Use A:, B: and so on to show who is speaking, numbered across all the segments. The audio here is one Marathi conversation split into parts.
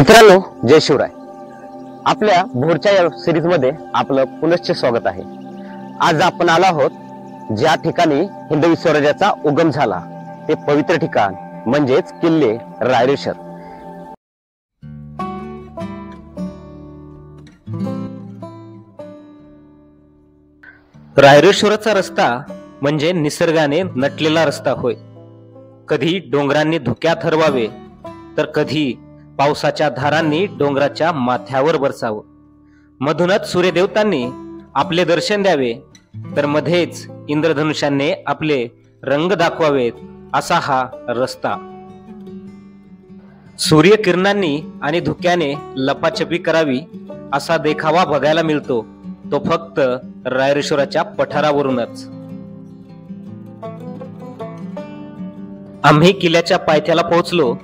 A: मित्रांनो, जय शिवराय. आपल्या भोरच्या या सिरीज मध्ये आपलं पुनश्च स्वागत आहे. आज आपण आलो आहोत ज्या ठिकाणी हिंदवी स्वराज्याचा उगम झाला ते पवित्र ठिकाण म्हणजेच किल्ले रायरेश्वर. रायरेश्वराचा रस्ता म्हणजे निसर्गाने नटलेला रस्ता होय. कधी डोंगरांनी धुक्यात हरवावे तर कधी पावसाच्या धारांनी डोंगराच्या माथ्यावर बरसावं. मधूनच सूर्यदेवतांनी आपले दर्शन द्यावे तर मध्येच इंद्रधनुष्याने आपले रंग दाखवावेत असा हा रस्ता. सूर्यकिरणांनी आणि धुक्याने लपाछपी करावी असा देखावा बघायला मिळतो तो फक्त रायरेश्वराच्या पठारावरूनच. आम्ही किल्ल्याच्या पायथ्याला पोहोचलो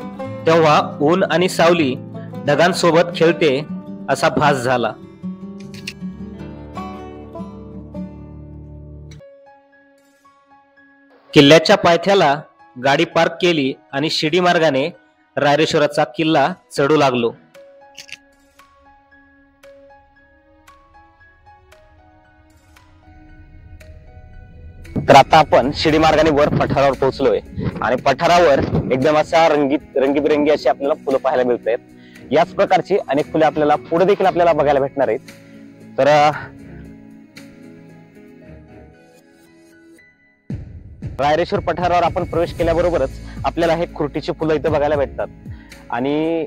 A: तेव्हा ऊन आणि सावली ढगांसोबत खेळते असा भास झाला. किल्ल्याच्या पायथ्याला गाडी पार्क केली आणि शिडी मार्गाने रायरेश्वराचा किल्ला चढू लागलो. तर आता आपण शिडी मार्गाने वर पठारावर पोहोचलोय आणि पठारावर एकदम असा रंगीबिरंगी अशी आपल्याला फुलं पाहायला मिळत आहेत. याच प्रकारची अनेक फुले आपल्याला पुढे देखील आपल्याला बघायला भेटणार आहेत. तर रायरेश्वर पठारावर आपण प्रवेश केल्याबरोबरच आपल्याला हे खुर्टीची फुलं इथं बघायला भेटतात आणि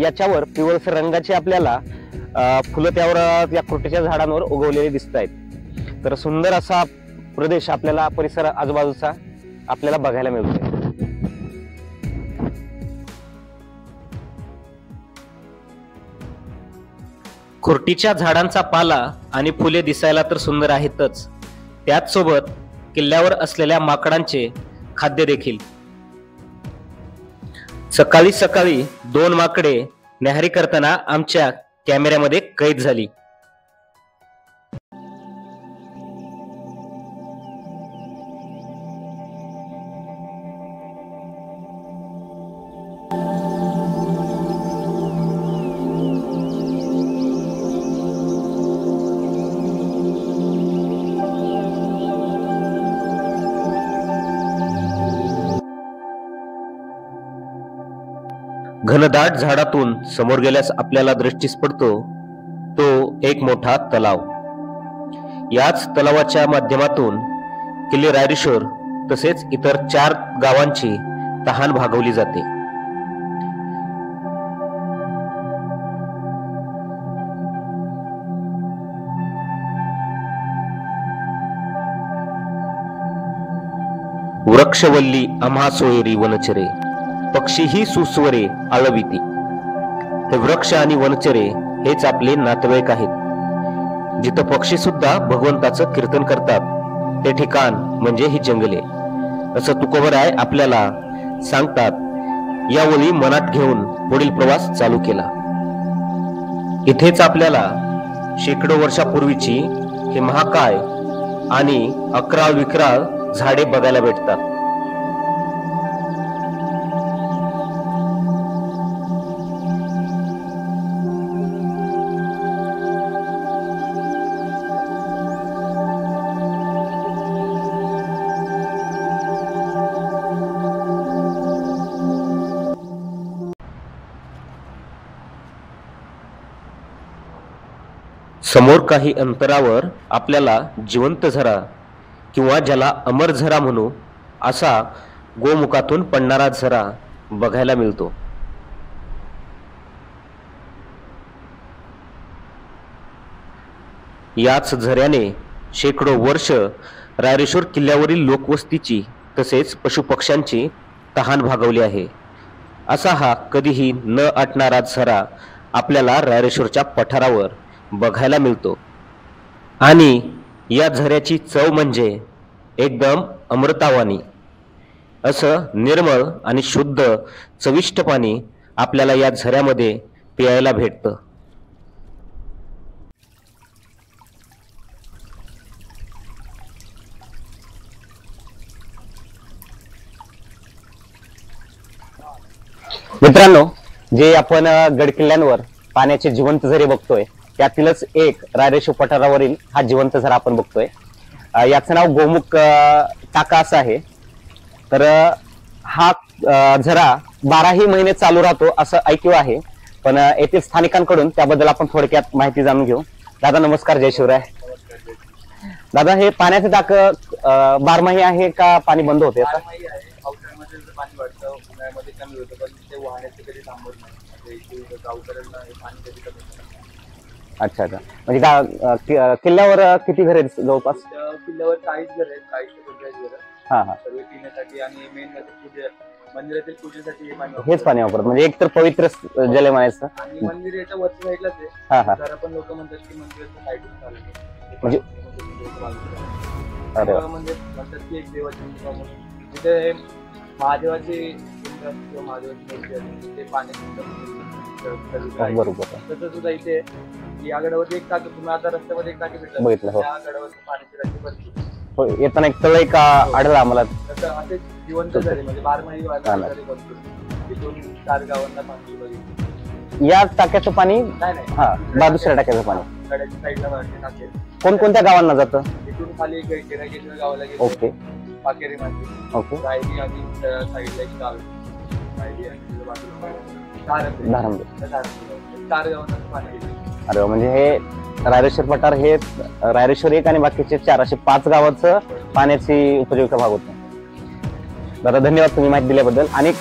A: याच्यावर पिवळसर रंगाची आपल्याला फुलं त्यावर या खुर्टीच्या झाडांवर उगवलेली दिसत आहेत. तर सुंदर असा प्रदेश आपल्याला परिसर आजूबाजूचा आपल्याला बघायला मिळतोय. खुर्टीच्या झाडांचा पाला आणि फुले दिसायला तर सुंदर आहेतच, त्याच सोबत किल्ल्यावर असलेल्या माकडांचे खाद्य देखील. सकाळी सकाळी 2 माकडे न्याहारी करताना आमच्या कॅमेऱ्यामध्ये कैद झाली. घनदाट झाडातून समोर गेल्यास आपल्याला दृष्टीस पडतो तो एक मोठा तलाव. याच तलावाच्या माध्यमातून किल्ले रायरेश्वर तसेच इतर 4 गावांची तहान भागवली जाते. वृक्षवल्ली आम्हा सोयरी वनचरे पक्षीही सुस्वरे आळविती. हे वृक्ष आणि वनचरे हेच आपले नातेवाईक आहेत. जिथं पक्षी सुद्धा भगवंताचं कीर्तन करतात ते ठिकाण म्हणजे ही जंगले असं तुकोबराय आपल्याला सांगतात. यावेळी मनात घेऊन पुढील प्रवास चालू केला. इथेच आपल्याला शेकडो वर्षापूर्वीची हे महाकाय आणि अकराळ विक्राळ झाडे बघायला भेटतात. समोर काही अंतरावर आपल्याला जिवंत झरा किंवा ज्याला अमर झरा म्हणू असा गोमुखातून पडणारा झरा बघायला मिळतो. याच झऱ्याने शेकडो वर्ष रायरेश्वर किल्ल्यावरील लोकवस्तीची तसेच पशुपक्ष्यांची तहान भागवली आहे. असा हा कधीही न आटणारा झरा आपल्याला रायरेश्वरच्या पठारावर बघायला मिळतो आणि या झऱ्याची चव म्हणजे एकदम अमृतावानी. असं निर्मळ आणि शुद्ध चविष्ट पाणी आपल्याला या झऱ्यामध्ये प्यायला भेटतं. मित्रांनो,
B: जे आपण गड किल्ल्यांवर पाण्याचे जिवंत झरे बघतोय त्यातीलच एक रायरेश्वर पठारावरील हा जिवंत झरा आपण बघतोय. याचं नाव गोमुख टाका असं आहे. तर हा झरा 12ही महिने चालू राहतो असं ऐकू आहे, पण येथील स्थानिकांकडून त्याबद्दल आपण थोडक्यात माहिती जाणून घेऊ. दादा नमस्कार, जय शिवराय. दादा, हे पाण्याचं टाक 12माही आहे का पाणी बंद होते?
C: पावसाळ्यामध्ये पाणी वाढतं, उन्हाळ्यामध्ये कमी होतं, पण ते वाहण्याचे कधी थांबत नाही. गावकऱ्यांना पाणी कधी कमी होतं.
B: अच्छा अच्छा. म्हणजे किल्ल्यावर किती घर आहेत जवळपास?
C: किल्ल्यावर 40 घर आहेत, 40 ते 45 घर.
B: हा हा.
C: सर्व पिण्यासाठी आणि मेन म्हणजे मंदिरातील पूजेसाठी
B: हेच पाणी वापरतात. म्हणजे एक तर पवित्र जल म्हणायचं.
C: आणि मंदिर याच्या वरच्या साईडलाच आहे.
B: हा हा.
C: जरा पण लोक म्हणतात की मंदिराच्या साईडला चालू
B: म्हणजे अरे
C: म्हणजे म्हणतात की एक देवाची तिथे महादेवाची महादेवाची मूर्ती आहे, ते पाण्यात
B: बरोबर.
C: तसं सुद्धा इथे या गडावरती एक टाकी, तुम्ही आता रस्त्यामध्ये एक टाकी भेटला
B: बघितलं. हो,
C: त्या गडावरती पाण्याची टाकी भरती.
B: हो. येताना एक तळ एक आढळला आम्हाला.
C: तसं असे जिवंत झाले म्हणजे 12माही वाले भरपूर. तिथून 4 गावांना पाणी बघितलं.
B: या टाक्याचं पाणी
C: नाही
B: हा दुसऱ्या टाक्याचं पाणी
C: गडाच्या साईडला टाके.
B: कोणकोणत्या गावांना जातं?
C: इथून खाली गिरागेश्वर गावाला गेलो.
B: ओके.
C: पाकेरी माती.
B: ओके.
C: रायरी आणि साईडला एक गाव रायरी आणि बाजूला धारंबे. 4 गावांना पाणी गेलं.
B: अरे म्हणजे हे रायरेश्वर पठार हे रायरेश्वर 1 आणि बाकीचे 4 असे 5 गावाचं पाण्याची उपजीविका भाग होतो. दादा धन्यवाद तुम्ही माहिती दिल्याबद्दल. आणि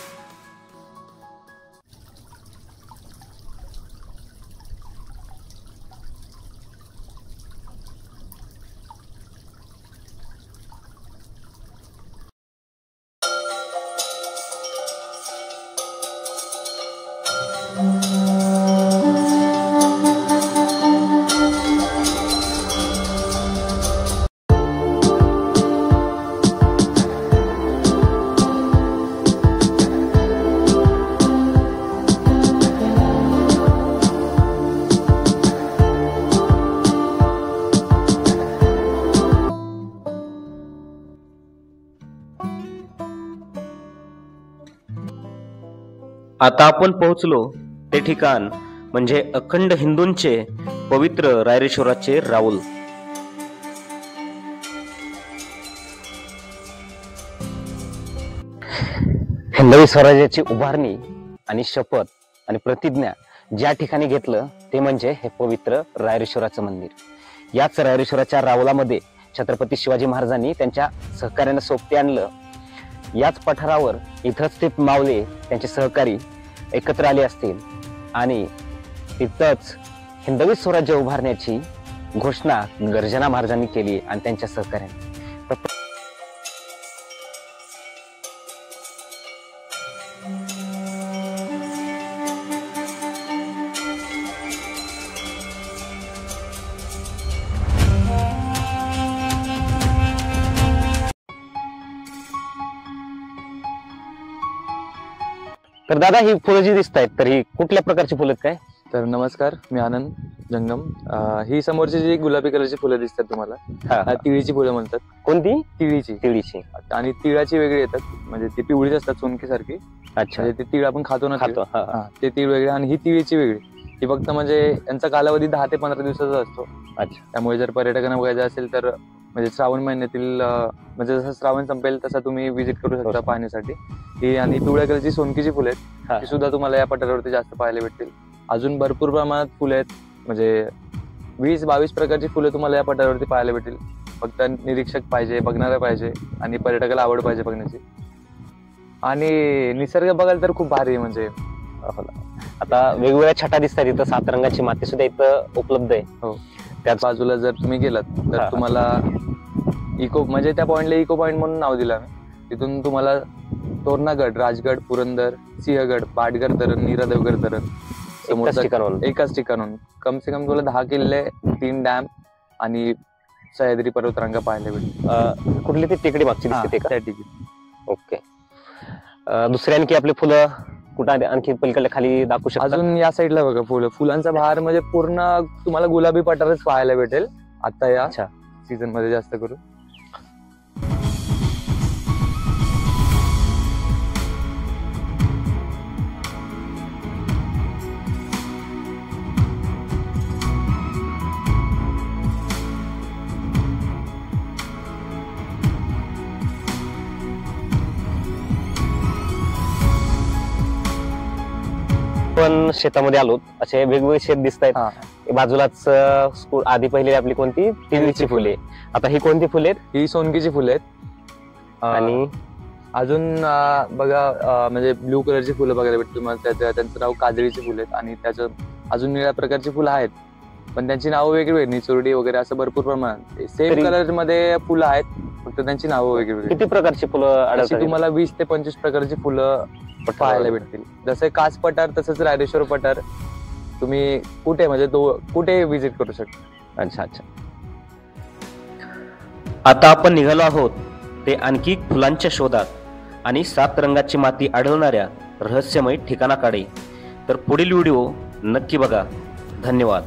A: आता आपण पोहोचलो ते ठिकाण म्हणजे अखंड हिंदूंचे पवित्र रायरेश्वराचे राऊल.
B: हिंदवी स्वराज्याची उभारणी आणि शपथ आणि प्रतिज्ञा ज्या ठिकाणी घेतलं ते म्हणजे हे पवित्र रायरेश्वराचं मंदिर. याच रायरेश्वराच्या रावलामध्ये छत्रपती शिवाजी महाराजांनी त्यांच्या सहकार्यानं सोबती आणलं. याच पठारावर इथंच ते मावले त्यांचे सहकारी एकत्र आले असतील आणि तिथंच हिंदवी स्वराज्य उभारण्याची घोषणा गर्जना महाराजांनी केली आणि त्यांच्या सहकार्याने. तर दादा, ही फुलं जी दिसत आहेत तर ही कुठल्या प्रकारची फुलं काय?
D: तर नमस्कार, मी आनंद जंगम. ही समोरची जी गुलाबी कलरची फुलं दिसतात तुम्हाला, तिळीची फुलं म्हणतात.
B: कोणती?
D: तिळीची.
B: तिळीची.
D: आणि तिळाची वेगळी येतात, म्हणजे ती पिवळीच असतात सोनकी सारखी.
B: अच्छा.
D: म्हणजे ते तीळ आपण खातो ना,
B: ते
D: तीळ वेगळे. आणि ही तिळीची वेगळी. ही फक्त म्हणजे यांचा कालावधी 10 ते 15 दिवसाचा असतो.
B: अच्छा.
D: त्यामुळे जर पर्यटकांना बघायचं असेल तर म्हणजे श्रावण महिन्यातील म्हणजे जसं श्रावण संपेल तसा तुम्ही विजिट करू शकता पाहण्यासाठी. ही आणि पिवळ्या कलरची सोनकीची फुलं आहेत, ती सुद्धा तुम्हाला या पठारावरती जास्त पाहायला भेटतील. अजून भरपूर प्रमाणात फुलं आहेत, म्हणजे 20-22 प्रकारची फुलं तुम्हाला या पठारावरती पाहायला भेटतील. फक्त निरीक्षक पाहिजे, बघणारा पाहिजे आणि पर्यटकाला आवड पाहिजे बघण्याची. आणि निसर्ग बघायला तर खूप भारी आहे. म्हणजे
B: आता वेगवेगळ्या छटा दिसतात इथं, 7 रंगाची माती सुद्धा इथं उपलब्ध आहे.
D: हो. त्याच बाजूला जर तुम्ही गेलात तर तुम्हाला इको म्हणजे त्या पॉइंटला इको पॉइंट म्हणून नाव दिलं आम्ही. तिथून तुम्हाला तोरणागड, राजगड, पुरंदर, सिंहगड, पाटगड धरण, नीरादेवगड धरण एकाच ठिकाणून कम से कम तुला 10 किल्ले, 3 डॅम आणि सह्याद्री पर्वतरांगा पाहायला भेटतील.
B: कुठली ती टेकडी मागची दिसते
D: त्या ठिकाणी.
B: ओके. दुसऱ्या आणखी आपली फुलं कुठं आणखी पलीकडे खाली दाखवू शकता?
D: अजून या साईडला बघा, फुलांचा बहार म्हणजे पूर्ण तुम्हाला गुलाबी पठारच पाहायला भेटेल आता या सीझन मध्ये जास्त करून.
B: आपण शेतामध्ये आलो, असे वेगवेगळे शेत दिसत आहेत.
D: हा.
B: बाजूलाच स्कूल आधी पहिली आपली कोणती तिळीची फुले. आता ही कोणती फुले आहेत?
D: ही सोनकीची फुले आहेत.
B: आणि
D: अजून बघा म्हणजे ब्लू कलरची फुलं बघायला भेटतील तुम्हाला. त्यांचं नाव काजळीची फुलं आहेत. आणि त्याचं अजून निळ्या प्रकारची फुलं आहेत, पण त्यांची नावं वेगळी, निचोरडी वगैरे असं भरपूर प्रमाणात सेम कलर मध्ये फुलं आहेत, फक्त त्यांची नावं वेगळी.
B: किती प्रकारची फुलं आढळतात?
D: तुम्हाला 20 ते 25 प्रकारची फुलं पाहायला भेटतील. जसं कास पठार तसंच रायरेश्वर पठार तुम्ही कुठे म्हणजे कुठे व्हिजिट करू शकता.
B: अच्छा अच्छा.
A: आता आपण निघालो आहोत ते आणखी फुलांच्या शोधात आणि 7 रंगाची माती आढळणाऱ्या रहस्यमय ठिकाणाकडे. तर पुढील व्हिडिओ नक्की बघा. धन्यवाद.